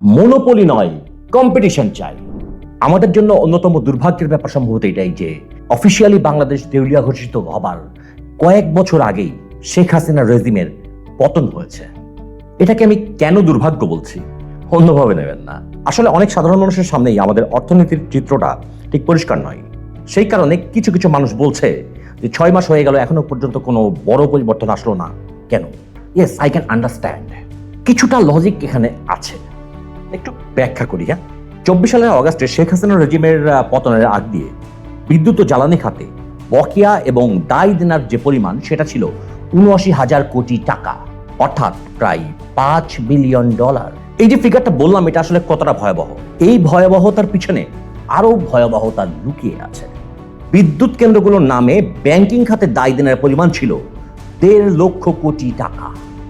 Monopoly নয়, competition চাই। আমাদের জন্য অন্যতম দুর্ভাগ্যের ব্যাপার সম্ভবত এটাই যে অফিসিয়ালি বাংলাদেশ দেউলিয়া ঘোষিত হবার কয়েক বছর আগেই শেখ হাসিনা রেজিমের পতন হয়েছে। এটাকে আমি কেন দুর্ভাগ্য বলছি অন্যভাবে নেবেন না। আসলে অনেক সাধারণ মানুষের সামনেই আমাদের অর্থনীতির চিত্রটা ঠিক পরিষ্কার নয়। সেই কারণে কিছু কিছু মানুষ বলছে যে 6 মাস হয়ে গেল এখনো পর্যন্ত কোনো বড় পরিবর্তন আসলো না কেন। ইয়েস, আই ক্যান আন্ডারস্ট্যান্ড, কিছুটা লজিক এখানে আছে। একটু ব্যাখ্যা করি। 24 সালের অগাস্টে শেখ হাসিনা রেজিমের পতনের আগ দিয়ে বিদ্যুৎ ও জ্বালানি খাতে বকেয়া এবং দায় দেনার যে পরিমাণ সেটা ছিল ৭৯,০০০ কোটি টাকা, অর্থাৎ প্রায় $5 বিলিয়ন। এই যে ফিগারটা বললাম এটা আসলে কতটা ভয়াবহ, এই ভয়াবহতার পিছনে আরো ভয়াবহতা লুকিয়ে আছে। বিদ্যুৎ কেন্দ্রগুলোর নামে ব্যাংকিং খাতে দায় দেনার পরিমাণ ছিল ১.৫ লক্ষ কোটি টাকা,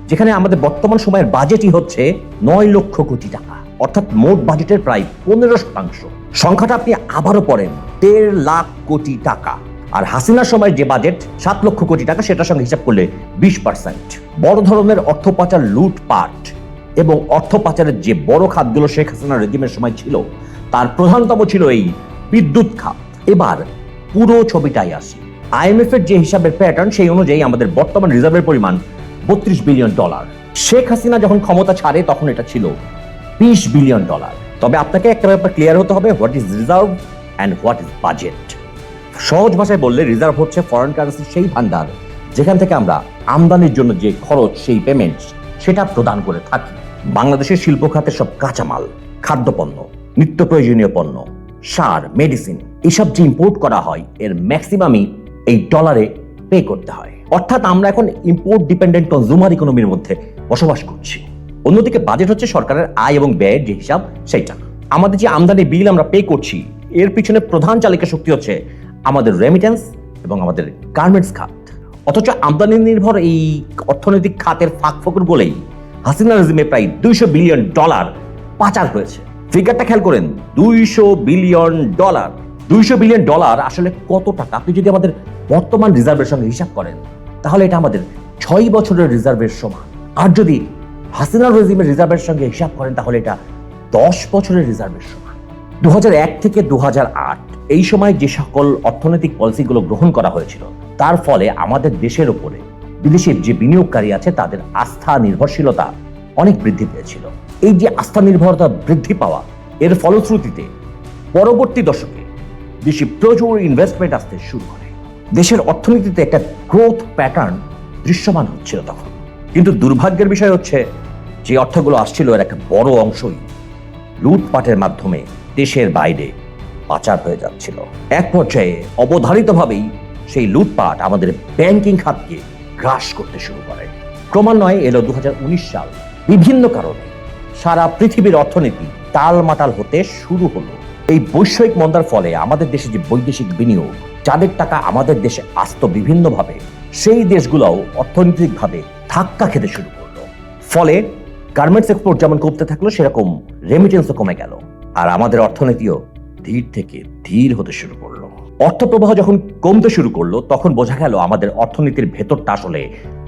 যেখানে আমাদের বর্তমান সময়ের বাজেটই হচ্ছে ৯ লক্ষ কোটি টাকা, অর্থাৎ মোট বাজেটের প্রায় 15%। সংখ্যাটা আপনি আবারও পড়েন, ১.৫ লাখ কোটি টাকা। আর হাসিনার সময় যে বাজেট ৭ লক্ষ কোটি টাকা, সেটার সঙ্গে হিসাব করলে 20%। বড় ধরনের অর্থ পাচার, লুটপাট এবং অর্থ পাচারের যে বড় খাতগুলো শেখ হাসিনার রেজিমের সময় ছিল তার প্রধানতম ছিল এই বিদ্যুৎ খাত। এবার পুরো ছবিটাই আসি। IMF এর যে হিসাবের প্যাটার্ন সেই অনুযায়ী আমাদের বর্তমান রিজার্ভের পরিমাণ $32 বিলিয়ন। শেখ হাসিনা যখন ক্ষমতা ছাড়ে তখন এটা ছিল $20 বিলিয়ন। তবে আপনাকে একটা ব্যাপার ক্লিয়ার হতে হবে, what is reserve and what is budget. সহজ ভাষায় বললে রিজার্ভ হচ্ছে ফরেন কারেন্সির সেই ভান্ডার যেখান থেকে আমরা আমদানির জন্য যে খরচ, সেই পেমেন্ট সেটা প্রদান করে থাকি। বাংলাদেশের শিল্প খাতের সব কাঁচামাল, খাদ্যপণ্য, নিত্য প্রয়োজনীয় পণ্য, সার, মেডিসিন এসব যে ইম্পোর্ট করা হয় এর ম্যাক্সিমামই এই ডলারে পে করতে হয়। অর্থাৎ আমরা এখন ইম্পোর্ট ডিপেন্ডেন্ট কনজিউমার ইকোনমির মধ্যে বসবাস করছি। অন্যদিকে বাজেট হচ্ছে সরকারের আয় এবং ব্যয়ের যে হিসাব সেইটা। আমাদের যে আমদানি বিল আমরা পে করছি এর পিছনে প্রধান চালিকা শক্তি হচ্ছে আমাদের রেমিটেন্স এবং আমাদের গার্মেন্টস খাত। অথচ আমদানি নির্ভর এই অর্থনৈতিক খাতের ফাঁকফোকর বলেই হাসিনা রেজিমে প্রায় $200 বিলিয়ন পাচার হয়েছে। ফিগারটা খেয়াল করেন, $200 বিলিয়ন। $200 বিলিয়ন আসলে কত টাকা? আপনি যদি আমাদের বর্তমান রিজার্ভের সঙ্গে হিসাব করেন তাহলে এটা আমাদের 6 বছরের রিজার্ভের সমান। আর যদি হাসিনা রেজিমের রিজার্ভের সঙ্গে হিসাব করেন তাহলে এটা 10 বছরের রিজার্ভের সমান। 2001 থেকে 2008 এই সময় যে সকল অর্থনৈতিক পলিসিগুলো গ্রহণ করা হয়েছিল তার ফলে আমাদের দেশের উপরে বিদেশি যে বিনিয়োগকারী আছে তাদের আস্থা, নির্ভরশীলতা অনেক বৃদ্ধি পেয়েছিল। এই যে আস্থা নির্ভরতা বৃদ্ধি পাওয়া, এর ফলশ্রুতিতে পরবর্তী দশকে দেশে প্রচুর ইনভেস্টমেন্ট আসতে শুরু করে। দেশের অর্থনীতিতে একটা গ্রোথ প্যাটার্ন দৃশ্যমান হচ্ছিল তখন। কিন্তু দুর্ভাগ্যের বিষয় হচ্ছে যে অর্থগুলো আসছিল এর একটা বড় অংশই লুটপাটের মাধ্যমে দেশের বাইরে পাচার হয়ে যাচ্ছিল। এক পর্যায়ে অবধারিতভাবেই সেই লুটপাট আমাদের ব্যাংকিং খাতকে গ্রাস করতে শুরু করে। ক্রমান্বয়ে এলো 2019 সাল। বিভিন্ন কারণে সারা পৃথিবীর অর্থনীতি টালমাটাল হতে শুরু হলো। এই বৈশ্বিক মন্দার ফলে আমাদের দেশে যে বৈদেশিক বিনিয়োগ, যাদের টাকা আমাদের দেশে আসতো বিভিন্নভাবে, সেই দেশগুলোও অর্থনৈতিকভাবে ধাক্কা খেতে শুরু করলো। ফলে গার্মেন্টস এক্সপোর্ট যেমন কমতে থাকলো সেরকম রেমিটেন্সও কমে গেল। আর আমাদের অর্থনীতিও ধীর থেকে ধীর হতে শুরু করলো। অর্থপ্রবাহ যখন কমতে শুরু করলো তখন বোঝা গেল আমাদের অর্থনীতির ভেতরটা আসলে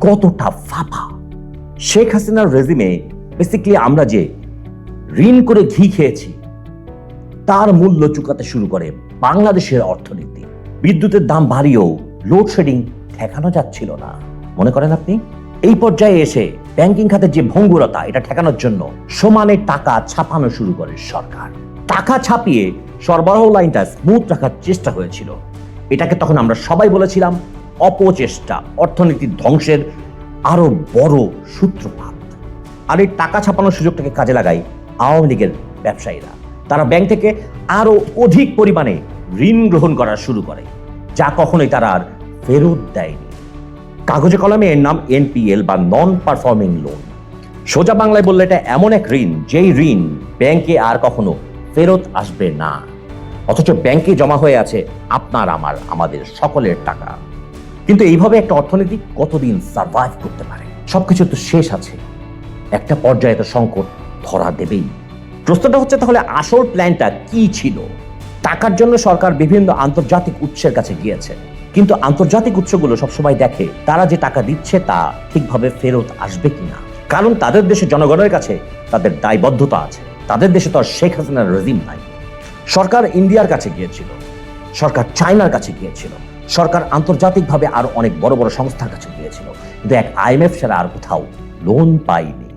কতটা ফাঁপা। শেখ হাসিনার রেজিমে বেসিক্যালি আমরা যে ঋণ করে ঘি খেয়েছি তার মূল্য চুকাতে শুরু করে বাংলাদেশের অর্থনীতি। বিদ্যুতের দাম বাড়িয়েও লোডশেডিং ঠেকানো যাচ্ছিল না, মনে করেন আপনি। এই পর্যায়ে এসে ব্যাংকিং খাতের যে ভঙ্গুরতা, এটা ঠেকানোর জন্য সমানে টাকা ছাপানো শুরু করে সরকার। টাকা ছাপিয়ে সরবরাহ লাইনটা স্মুথ রাখার চেষ্টা হয়েছিল। এটাকে তখন আমরা সবাই বলেছিলাম অপচেষ্টা, অর্থনীতির ধ্বংসের আরো বড় সূত্রপাত। আর এই টাকা ছাপানোর সুযোগটাকে কাজে লাগায় আওয়ামী লীগের ব্যবসায়ীরা। তারা ব্যাংক থেকে আরো অধিক পরিমাণে ঋণ গ্রহণ করা শুরু করে, যা কখনোই তারা আর ফেরত দেয়নি। কাগজে কলমে এর নাম NPL বা নন পারফর্মিং লোন। সোজা বাংলায় বললে এটা এমন এক ঋণ যেই ঋণ ব্যাংকে আর কখনো ফেরত আসবে না, অথচ ব্যাংকে জমা হয়ে আছে আপনার, আমাদের সকলের টাকা। কিন্তু এইভাবে একটা অর্থনীতি কতদিন সার্ভাইভ করতে পারে? সবকিছু তো শেষ আছে, একটা পর্যায়ে তো সংকট ধরা দেবেই। প্রশ্নটা হচ্ছে তাহলে আসল প্ল্যানটা কি ছিল? টাকার জন্য সরকার বিভিন্ন আন্তর্জাতিক উৎসের কাছে গিয়েছে, কিন্তু আন্তর্জাতিক উৎসগুলো সবসময় দেখে তারা যে টাকা দিচ্ছে তা ঠিকভাবে ফেরত আসবে কিনা, কারণ তাদের দেশের জনগণের কাছে তাদের দায়বদ্ধতা আছে। তাদের দেশে তো আর শেখ হাসিনার রেজিম নাই। সরকার ইন্ডিয়ার কাছে গিয়েছিল, সরকার চায়নার কাছে গিয়েছিল, সরকার আন্তর্জাতিকভাবে আরো অনেক বড় বড় সংস্থার কাছে গিয়েছিল, কিন্তু এক IMF ছাড়া আর কোথাও লোন পায়নি।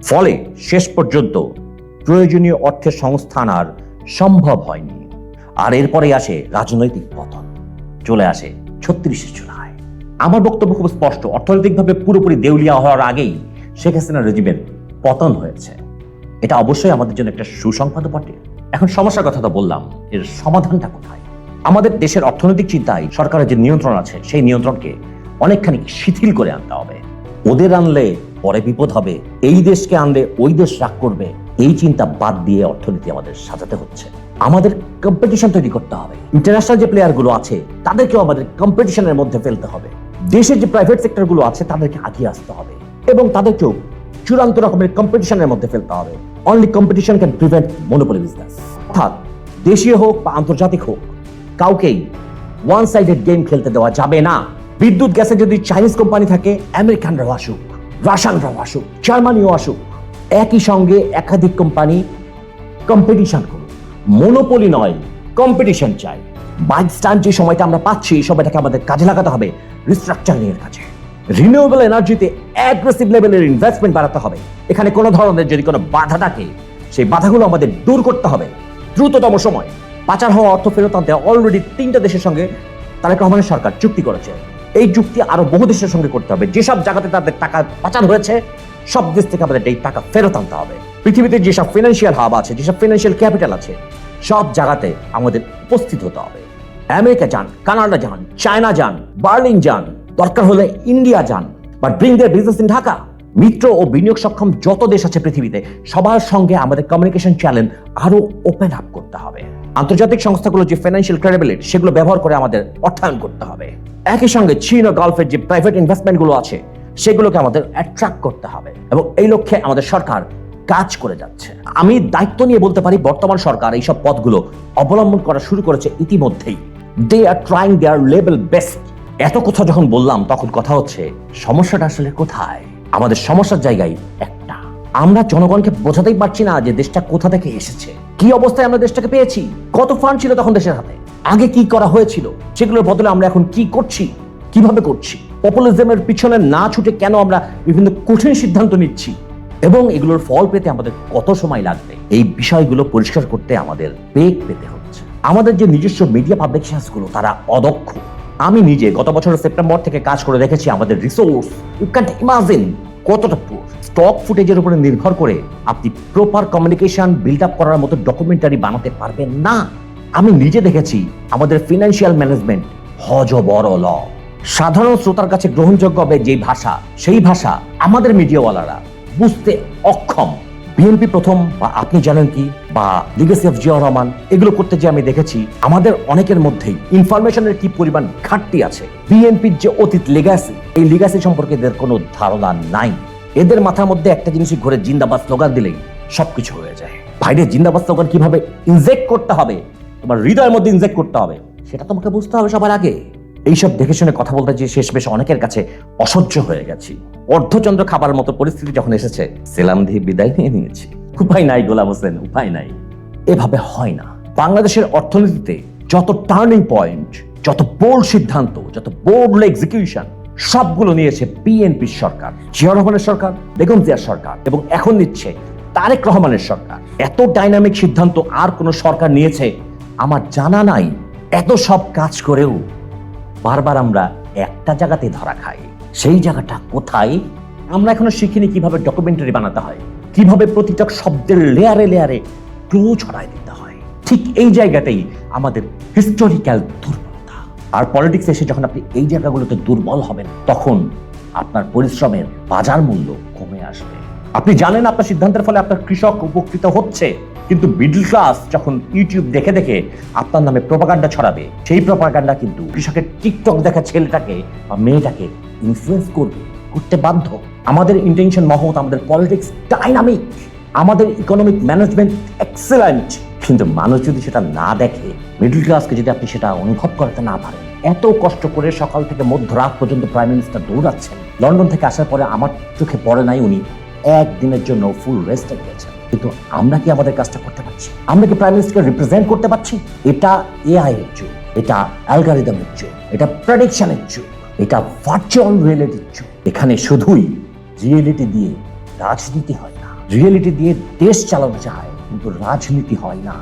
ফলে শেষ পর্যন্ত প্রয়োজনীয় অর্থের সংস্থান আর সম্ভব হয়নি। আর এরপরে আসে রাজনৈতিক পতন, চলে আসে 36শে জুলাই। আমার বক্তব্য খুব স্পষ্ট, অর্থনৈতিকভাবে পুরোপুরি দেউলিয়া হওয়ার আগেই শেখ হাসিনার রেজিমের পতন হয়েছে। এটা অবশ্যই আমাদের জন্য একটা সুসংবাদ বটে। এখন সমস্যার কথা তো বললাম, এর সমাধানটা কোথায়? আমাদের দেশের অর্থনৈতিক চিন্তায় সরকারের যে নিয়ন্ত্রণ আছে, সেই নিয়ন্ত্রণকে অনেকখানি শিথিল করে আনতে হবে। ওদের আনলে পরে বিপদ হবে, এই দেশকে আনলে ওই দেশ রাগ করবে, এই চিন্তা বাদ দিয়ে অর্থনীতি আমাদের সাজাতে হচ্ছে। আমাদের কম্পিটিশন তৈরি করতে হবে। ইন্টারন্যাশনাল যে প্লেয়ার গুলো আছে তাদেরকেও আমাদের কম্পিটিশনের মধ্যে ফেলতে হবে। দেশের যে প্রাইভেট সেক্টর গুলো আছে তাদেরকে আগিয়ে আসতে হবে এবং তাদেরকেও চূড়ান্ত রকমের কম্পিটিশনের মধ্যে ফেলতে হবে। Only competition can prevent monopoly business. অর্থাৎ দেশীয় হোক বা আন্তর্জাতিক হোক, কাউকেই ওয়ান সাইডেড গেম খেলতে দেওয়া যাবে না। বিদ্যুৎ গ্যাসে যদি চাইনিজ কোম্পানি থাকে, আমেরিকানরাও আসুক, রাশিয়ানরাও আসুক, জার্মানিও আসুক, একই সঙ্গে একাধিক কোম্পানি কম্পিটিশন করুক। মনোপলি নয়, কম্পিটিশন চাই। বাইক স্ট্যান্ড যে সময়টা আমরা পাচ্ছি, এই সময়টাকে আমাদের কাজে লাগাতে হবে রিস্ট্রাকচারিং এর কাজে। রিনিউয়েবল এনার্জিতে অ্যাগ্রেসিভ লেভেলের ইনভেস্টমেন্ট বাড়াতে হবে। এখানে কোনো ধরনের যদি কোনো বাধা থাকে, সেই বাধাগুলো আমাদের দূর করতে হবে দ্রুততম সময়। পাচার হওয়া অর্থ ফেরত আনতে অলরেডি 3টা দেশের সঙ্গে তারেক রহমানের সরকার চুক্তি করেছে। এই চুক্তি আরো বহু দেশের সঙ্গে করতে হবে। যেসব জায়গাতে তাদের টাকা পাচার হয়েছে, সব দেশ থেকে আমাদের এই টাকা ফেরত আনতে হবে। পৃথিবীতে যেসব ফিনান্সিয়াল হাব আছে, যেসব ফিনান্সিয়াল ক্যাপিটাল আছে, সব জায়গাতে আমাদের উপস্থিত হতে হবে। আমেরিকা যান, কানাডা যান, চায়না যান, বার্লিন যান, দরকার হলে ইন্ডিয়া যান, but bring their business in Dhaka. মিত্র ও বিনিয়োগ সক্ষম যত দেশ আছে পৃথিবীতে, সবার সঙ্গে আমাদের কমিউনিকেশন চ্যানেল আরো ওপেন আপ করতে হবে। আন্তর্জাতিক সংস্থাগুলো যে ফাইন্যান্সিয়াল ক্রেডিবিলিটি, সেগুলো ব্যবহার করে আমাদের অর্থায়ন করতে হবে। একই সঙ্গে চীন ও গালফের যে প্রাইভেট ইনভেস্টমেন্ট গুলো আছে, সেগুলোকে আমাদের অ্যাট্রাক্ট করতে হবে এবং এই লক্ষ্যে আমাদের সরকার কাজ করে যাচ্ছে। আমি দায়িত্ব নিয়ে বলতে পারি, বর্তমান সরকার এইসব পথগুলো অবলম্বন করা শুরু করেছে ইতিমধ্যেই। They are trying their level best. এত কথা যখন বললাম, তখন কথা হচ্ছে সমস্যাটা আসলে কোথায়? আমাদের সমস্যার জায়গায় একটা, আমরা জনগণকে বোঝাতেই পারছি না যে দেশটা কোথা থেকে এসেছে, কি অবস্থায় আমরা দেশটাকে পেয়েছি, কত ফান্ড ছিল তখন দেশের হাতে, আগে কি করা হয়েছিল, সেগুলোর বদলে আমরা এখন কি করছি, কিভাবে করছি। পপুলিজমের পিছনে না ছুটে কেন আমরা বিভিন্ন কঠিন সিদ্ধান্ত নিচ্ছি এবং এগুলোর ফল পেতে আমাদের কত সময় লাগবে, এই বিষয়গুলো পরিষ্কার করতে আমাদের বেগ পেতে হচ্ছে। আমাদের যে নিজস্ব মিডিয়া পাবলিকেশনস গুলো, তারা অদক্ষ। আমি নিজে গত বছরের সেপ্টেম্বর থেকে কাজ করে দেখেছি, আমাদের রিসোর্স ইউ ক্যান্ট ইমাজিন কতটা পুর। স্টক ফুটেজের উপরে নির্ভর করে আপনি প্রপার কমিউনিকেশন বিল্ড আপ করার মতো ডকুমেন্টারি বানাতে পারবেন না। আমি নিজে দেখেছি আমাদের ফিনান্সিয়াল ম্যানেজমেন্ট হযবরল। সাধারণ শ্রোতার কাছে গ্রহণযোগ্য হবে যে ভাষা, সেই ভাষা আমাদের মিডিয়াওয়ালারা বুঝতে অক্ষম। বিএনপি প্রথম বা আপনি জানেন কি বা লিগেসি অফ জিয়া রহমান, এগুলো করতে যে আমি দেখেছি আমাদের অনেকের মধ্যেই ইনফরমেশনের কি পরিমাণ ঘাটতি আছে। বিএনপির যে অতীত লিগ্যাসি, এই লিগ্যাসি সম্পর্কে এদের কোনো ধারণা নাই। এদের মাথার মধ্যে একটা জিনিসই ঘুরে, জিন্দাবাদ স্লোগান দিলেই সবকিছু হয়ে যায়। ভাইরে, জিন্দাবাদ স্লোগান কিভাবে ইনজেক্ট করতে হবে, তোমার হৃদয়ের মধ্যে ইনজেক্ট করতে হবে, সেটা তোমাকে বুঝতে হবে সবার আগে। এইসব দেখে শুনে কথা বলতে যে শেষ বেশ অনেকের কাছে অসহ্য হয়ে গেছি। অর্ধচন্দ্র খাবার মতো পরিস্থিতি যখন এসেছে, সেলাম দিয়ে বিদায় নিয়ে নিয়েছি। উপায় নাই গোলাম হোসেন, উপায় নাই। এভাবে হয় না। বাংলাদেশের অর্থনীতিতে যত টার্নিং পয়েন্ট, যত বোল্ড সিদ্ধান্ত, যত বোল্ড এক্সিকিউশন, সবগুলো নিয়েছে বিএনপির সরকার, জিয়া রহমানের সরকার, বেগম জিয়ার সরকার এবং এখন নিচ্ছে তারেক রহমানের সরকার। এত ডাইনামিক সিদ্ধান্ত আর কোন সরকার নিয়েছে আমার জানা নাই। এত সব কাজ করেও বারবার আমরা একটা জায়গাতে ধরা খাই। সেই জায়গাটা কোথায়? আমরা এখনো শিখিনি কিভাবে ডকুমেন্টারি বানাতে হয়, কিভাবে প্রতিটা শব্দের লেয়ারে লেয়ারে ক্লু ছড়ায় দিতে হয়। ঠিক এই জায়গাটাই আমাদের হিস্টোরিক্যাল দুর্বলতা। আর পলিটিক্স এসে যখন আপনি এই জায়গাগুলোতে দুর্বল হবেন, তখন আপনার পরিশ্রমের বাজার মূল্য কমে আসবে। আপনি জানেন আপনার সিদ্ধান্তের ফলে আপনার কৃষক উপকৃত হচ্ছে, কিন্তু মিডল ক্লাস যখন ইউটিউব দেখে দেখে আপনার নামে প্রপাগান্ডা ছড়াবে, সেই প্রপাগান্ডা কিন্তু কৃষকের টিকটক দেখা ছেলেটাকে বা মেয়েটাকে ইনফ্লুয়েন্স করতে বাধ্য। আমাদের ইন্টেনশন মহৎ, আমাদের পলিটিক্স ডাইনামিক, আমাদের ইকোনমিক ম্যানেজমেন্ট এক্সেলেন্ট, কিন্তু মানুষ যদি সেটা না দেখে, মিডল ক্লাসকে যদি আপনি সেটা অনুভব করতে না পারেন। এত কষ্ট করে সকাল থেকে মধ্যরাত পর্যন্ত প্রাইম মিনিস্টার দৌড়াচ্ছেন। লন্ডন থেকে আসার পরে আমার চোখে পড়ে নাই উনি একদিনের জন্য ফুল রেস্টে গিয়েছেন। কিন্তু আমরা কি আমাদের কাজটা করতে পারছি? আমরা কি প্রাইম মিনিস্টারকে রিপ্রেজেন্ট করতে পারছি? এটা এআই এর যুগ, এটা অ্যালগরিদমের যুগ, এটা প্রেডিকশনের যুগ, এটা ভার্চুয়াল রিয়েলিটির যুগ। এখানে শুধুই রিয়েলিটি দিয়ে রাজনীতি হয় না, রিয়েলিটি দিয়ে দেশ চালানো যায়, কিন্তু রাজনীতি হয় না।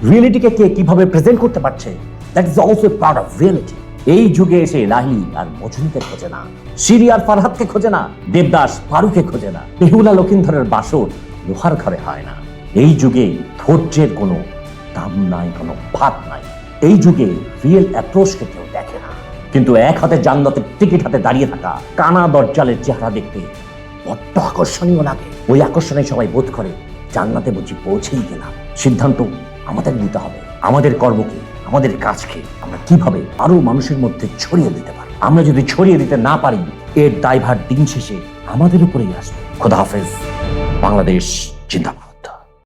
রিয়েলিটিকে কে কিভাবে প্রেজেন্ট করতে পারছে, that is also part of reality. এই যুগে এসে লাহিড়ী আর মজনুকে খোঁজে না, শিরি আর ফারহাদকে খোঁজে না, দেবদাস ফারুকে খোঁজে না, বেহুলা লক্ষিন্দরের বাসর লোহার ঘরে হয় না। এই যুগে ধৈর্যের কোনো দাম নাই, কোনো ভাত নাই। এই যুগে রিয়েল অ্যাপ্রোচকে কেউ দেখে না। কিন্তু এক হাতে জান্নাতের টিকিট হাতে দাঁড়িয়ে থাকা কানা দজ্জালের চেহারা দেখতে বড্ড আকর্ষণীয় লাগে। ওই আকর্ষণে সবাই বোধ করে জান্নাতে বুঝি পৌঁছেই গেলাম। সিদ্ধান্ত আমাদের নিতে হবে, আমাদের কর্মকে, আমাদের কাজকে আমরা কিভাবে আরো মানুষের মধ্যে ছড়িয়ে দিতে পারি। আমরা যদি ছড়িয়ে দিতে না পারি, এর দায়ভার দিন শেষে আমাদের উপরেই আসবে। খোদা হাফেজ। বাংলাদেশ জিন্দাবাদ।